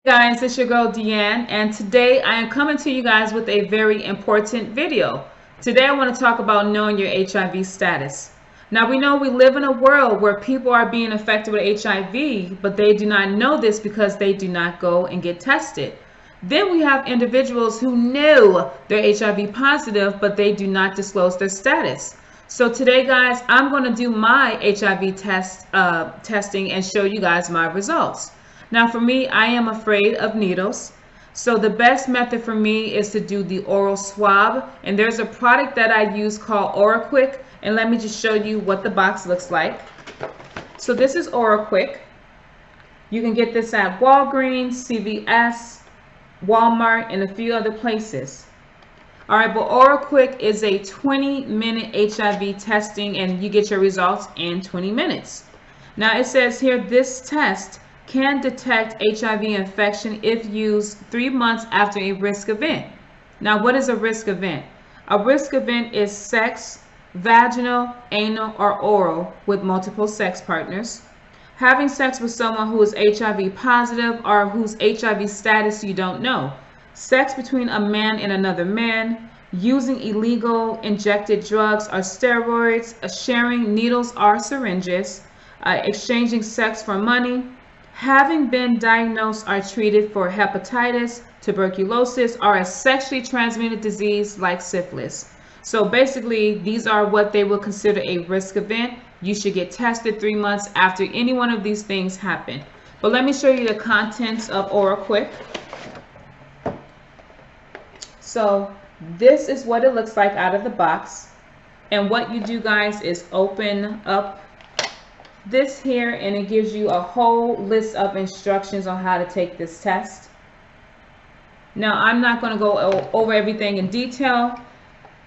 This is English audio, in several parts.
Guys, it's your girl Deanne, and today I am coming to you guys with a very important video. Today I want to talk about knowing your HIV status. Now we know we live in a world where people are being affected with HIV, but they do not know this because they do not go and get tested. Then we have individuals who know they're HIV positive, but they do not disclose their status. So today, guys, I'm going to do my HIV testing and show you guys my results. Now for me, I am afraid of needles. So the best method for me is to do the oral swab. And there's a product that I use called Oraquick. And let me just show you what the box looks like. So this is Oraquick. You can get this at Walgreens, CVS, Walmart, and a few other places. All right, but Oraquick is a 20-minute HIV testing, and you get your results in 20 minutes. Now it says here, this test can detect HIV infection if used 3 months after a risk event. Now, what is a risk event? A risk event is sex, vaginal, anal, or oral with multiple sex partners, having sex with someone who is HIV positive or whose HIV status you don't know, sex between a man and another man, using illegal injected drugs or steroids, sharing needles or syringes, exchanging sex for money, having been diagnosed or treated for hepatitis, tuberculosis, or a sexually transmitted disease like syphilis. So basically, these are what they will consider a risk event. You should get tested 3 months after any one of these things happen. But let me show you the contents of Oraquick. So this is what it looks like out of the box. And what you do, guys, is open up this here, and it gives you a whole list of instructions on how to take this test. Now I'm not going to go over everything in detail,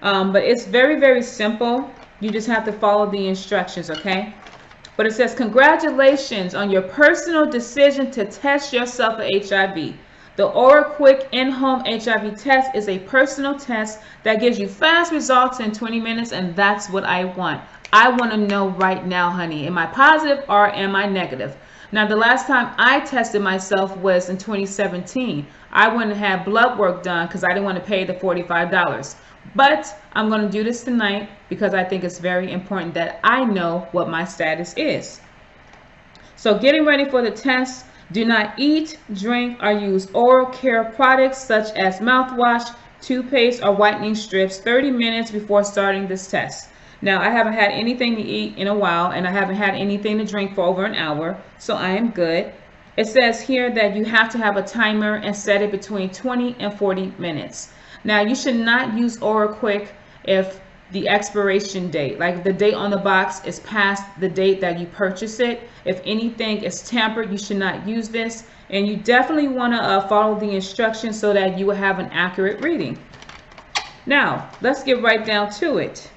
but it's very simple. You just have to follow the instructions, okay? But it says, congratulations on your personal decision to test yourself for HIV. The Oraquick In-Home HIV Test is a personal test that gives you fast results in 20 minutes, and that's what I want. I want to know right now, honey, am I positive or am I negative? Now, the last time I tested myself was in 2017. I went and had blood work done because I didn't want to pay the $45. But I'm going to do this tonight because I think it's very important that I know what my status is. So getting ready for the test, do not eat, drink, or use oral care products such as mouthwash, toothpaste, or whitening strips 30 minutes before starting this test. Now, I haven't had anything to eat in a while, and I haven't had anything to drink for over an hour, so I am good. It says here that you have to have a timer and set it between 20 and 40 minutes. Now, you should not use Oraquick if the expiration date, like the date on the box, is past the date that you purchase it. If anything is tampered, you should not use this. And you definitely want to follow the instructions so that you will have an accurate reading. Now, let's get right down to it.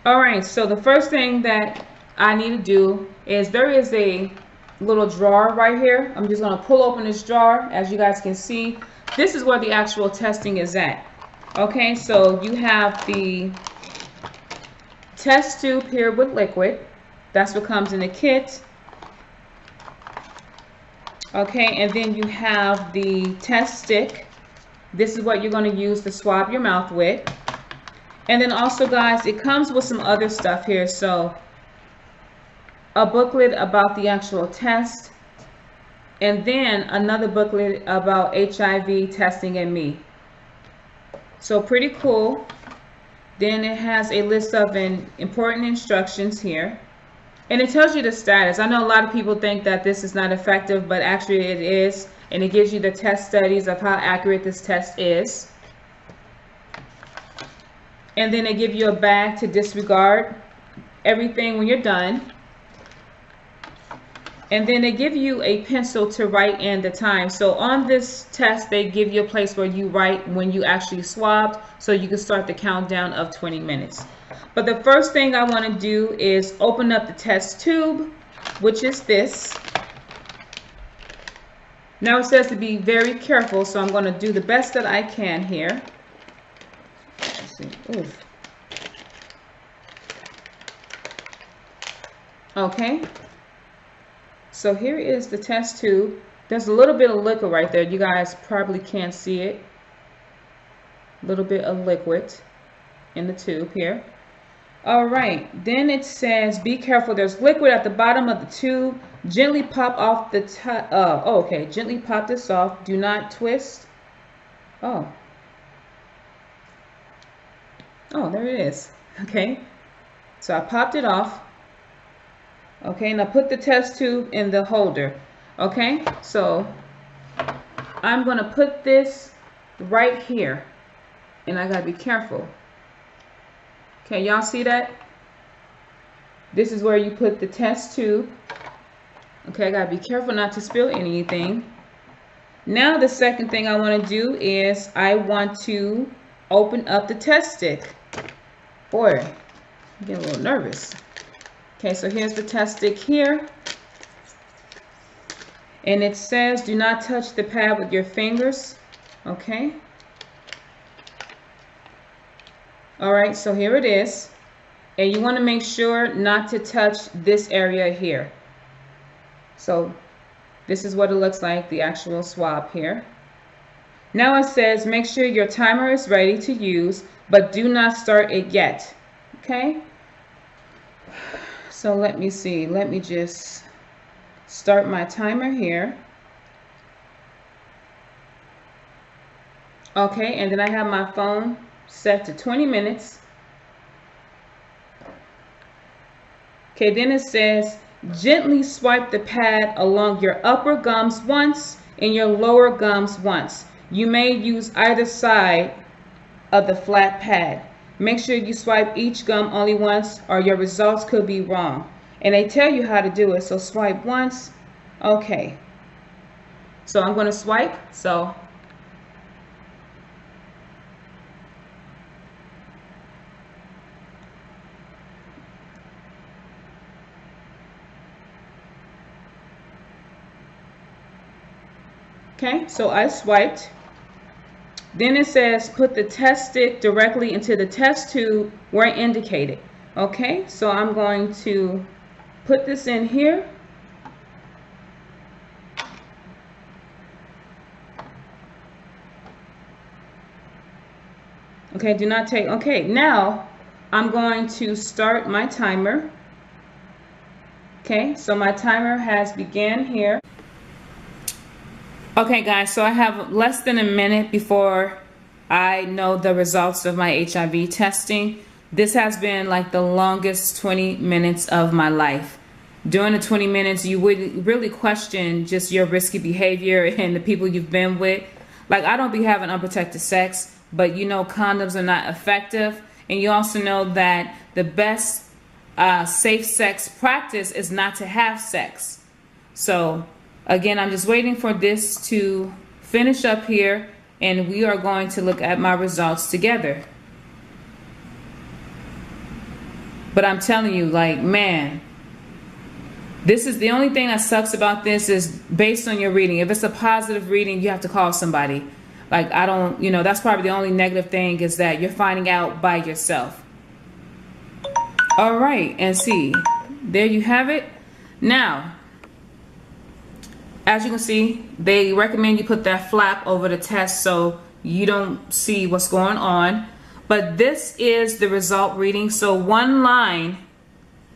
All right, so the first thing that I need to do is there is a little drawer right here. I'm just going to pull open this drawer. As you guys can see, this is where the actual testing is at. Okay, so you have the test tube here with liquid. That's what comes in the kit. Okay, and then you have the test stick. This is what you're going to use to swab your mouth with. And then also, guys, it comes with some other stuff here. So a booklet about the actual test, and then another booklet about HIV testing and me. So pretty cool. Then it has a list of important instructions here, and it tells you the status. I know a lot of people think that this is not effective, but actually it is, and it gives you the test studies of how accurate this test is. And then they give you a bag to disregard everything when you're done. And then they give you a pencil to write in the time. So on this test, they give you a place where you write when you actually swabbed, so you can start the countdown of 20 minutes. But the first thing I want to do is open up the test tube, which is this. Now it says to be very careful, so I'm going to do the best that I can here. Let's see. Oof. Okay. So here is the test tube. There's a little bit of liquid right there. You guys probably can't see it. A little bit of liquid in the tube here. All right, then it says, be careful. There's liquid at the bottom of the tube. Gently pop off the top. Okay, gently pop this off. Do not twist. Oh, there it is. Okay, so I popped it off. Okay, now put the test tube in the holder. Okay, so I'm going to put this right here, and I got to be careful. Okay, y'all see that? This is where you put the test tube. Okay, I got to be careful not to spill anything. Now the second thing I want to do is I want to open up the test stick. Boy, I'm getting a little nervous. Okay, so here's the test stick here. And it says, do not touch the pad with your fingers. Okay. All right, so here it is. And you want to make sure not to touch this area here. So this is what it looks like, the actual swab here. Now it says, make sure your timer is ready to use, but do not start it yet. Okay. So let me see. Let me just start my timer here. Okay, and then I have my phone set to 20 minutes. Okay, then it says, gently swipe the pad along your upper gums once and your lower gums once. You may use either side of the flat pad. Make sure you swipe each gum only once or your results could be wrong. And they tell you how to do it. So swipe once. Okay. So I'm going to swipe. So okay, so I swiped. Then it says put the test stick directly into the test tube where indicated. Okay, so I'm going to put this in here. Okay, do not take. Okay, now I'm going to start my timer. Okay, so my timer has begun here. Okay guys, so I have less than a minute before I know the results of my HIV testing. This has been like the longest 20 minutes of my life. During the 20 minutes, you would really question just your risky behavior and the people you've been with. Like, I don't be having unprotected sex, but you know condoms are not effective. And you also know that the best safe sex practice is not to have sex. So again, I'm just waiting for this to finish up here, and we are going to look at my results together. But I'm telling you, like, man, this is the only thing that sucks about this is based on your reading. If it's a positive reading, you have to call somebody. Like, I don't, you know, that's probably the only negative thing is that you're finding out by yourself. All right, and see, there you have it. Now, as you can see, they recommend you put that flap over the test so you don't see what's going on. But this is the result reading. So one line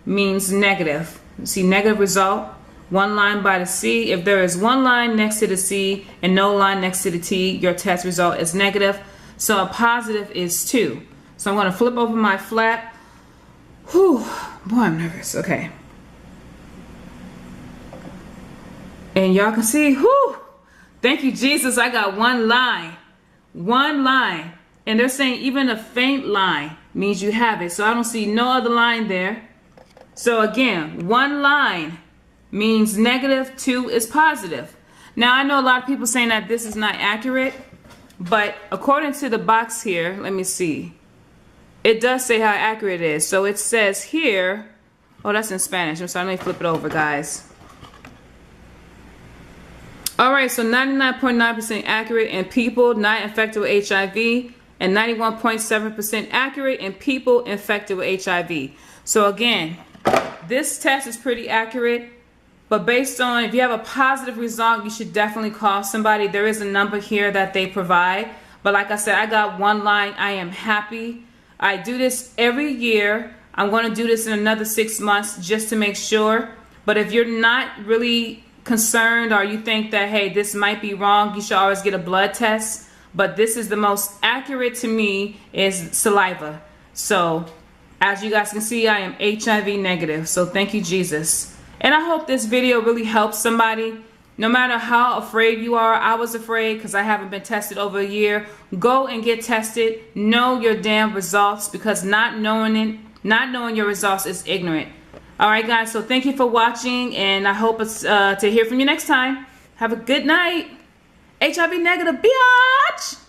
means negative. See, negative result, one line by the C. If there is one line next to the C and no line next to the T, your test result is negative. So a positive is 2. So I'm going to flip over my flap. Whew, boy, I'm nervous. Okay. And y'all can see, whew, thank you, Jesus, I got one line. One line. And they're saying even a faint line means you have it. So I don't see no other line there. So again, one line means negative, 2 is positive. Now I know a lot of people saying that this is not accurate, but according to the box here, let me see. It does say how accurate it is. So it says here, oh, that's in Spanish. I'm sorry, let me flip it over, guys. All right, so 99.9% accurate in people not infected with HIV and 91.7% accurate in people infected with HIV. So again, this test is pretty accurate. But based on, if you have a positive result, you should definitely call somebody. There is a number here that they provide. But like I said, I got one line. I am happy. I do this every year. I'm going to do this in another 6 months just to make sure. But if you're not really concerned, or you think that, hey, this might be wrong, you should always get a blood test. But this is the most accurate to me, is saliva. So as you guys can see, I am HIV negative. So thank you, Jesus. And I hope this video really helps somebody. No matter how afraid you are, I was afraid because I haven't been tested over a year. Go and get tested. Know your damn results, because not knowing your results is ignorant. All right, guys. So thank you for watching, and I hope to hear from you next time. Have a good night. HIV negative, biatch.